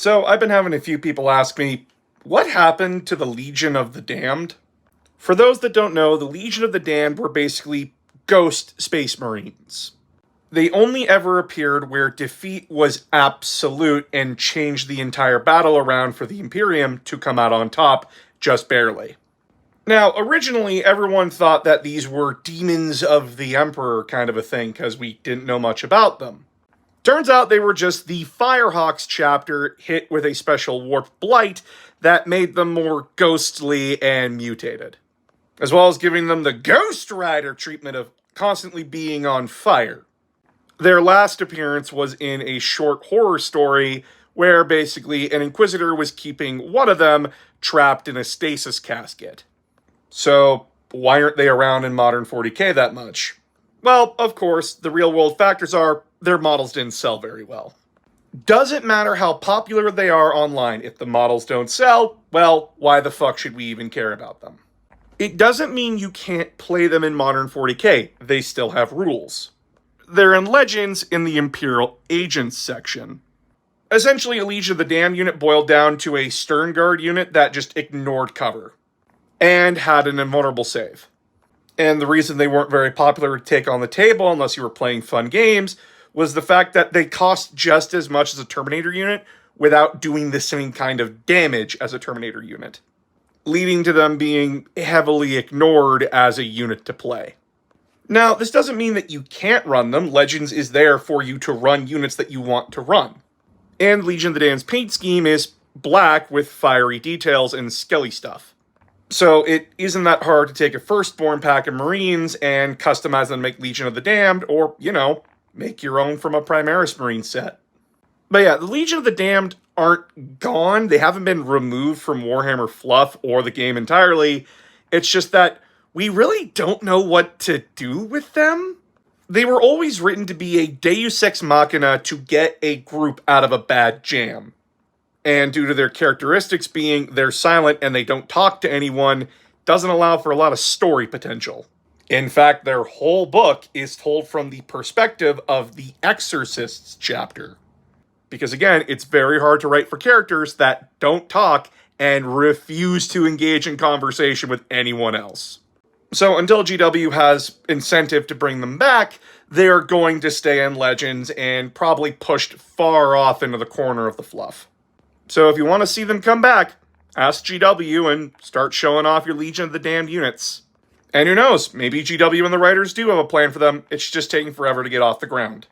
So, I've been having a few people ask me, what happened to the Legion of the Damned? For those that don't know, the Legion of the Damned were basically ghost space marines. They only ever appeared where defeat was absolute and changed the entire battle around for the Imperium to come out on top, just barely. Now, originally, everyone thought that these were demons of the Emperor kind of a thing, because we didn't know much about them. Turns out they were just the Firehawks chapter hit with a special warp blight that made them more ghostly and mutated, as well as giving them the Ghost Rider treatment of constantly being on fire. Their last appearance was in a short horror story where basically an Inquisitor was keeping one of them trapped in a stasis casket. So, why aren't they around in modern 40k that much? Well, of course, the real world factors are their models didn't sell very well. Doesn't matter how popular they are online, if the models don't sell, well, why the fuck should we even care about them? It doesn't mean you can't play them in modern 40k, they still have rules. They're in Legends in the Imperial Agents section. Essentially, a Legion of the Damned unit boiled down to a Stern Guard unit that just ignored cover, and had an invulnerable save. And the reason they weren't very popular to take on the table, unless you were playing fun games, was the fact that they cost just as much as a Terminator unit without doing the same kind of damage as a Terminator unit, leading to them being heavily ignored as a unit to play. Now, this doesn't mean that you can't run them. Legends is there for you to run units that you want to run. And Legion of the Damned's paint scheme is black with fiery details and skelly stuff. So it isn't that hard to take a firstborn pack of Marines and customize them to make Legion of the Damned, or, make your own from a Primaris Marine set. But yeah, the Legion of the Damned aren't gone. They haven't been removed from Warhammer Fluff or the game entirely. It's just that we really don't know what to do with them. They were always written to be a deus ex machina to get a group out of a bad jam. And due to their characteristics being they're silent and they don't talk to anyone, doesn't allow for a lot of story potential. In fact, their whole book is told from the perspective of the Exorcists chapter. Because again, it's very hard to write for characters that don't talk and refuse to engage in conversation with anyone else. So until GW has incentive to bring them back, they're going to stay in Legends and probably pushed far off into the corner of the fluff. So if you want to see them come back, ask GW and start showing off your Legion of the Damned units. And who knows, maybe GW and the writers do have a plan for them, it's just taking forever to get off the ground.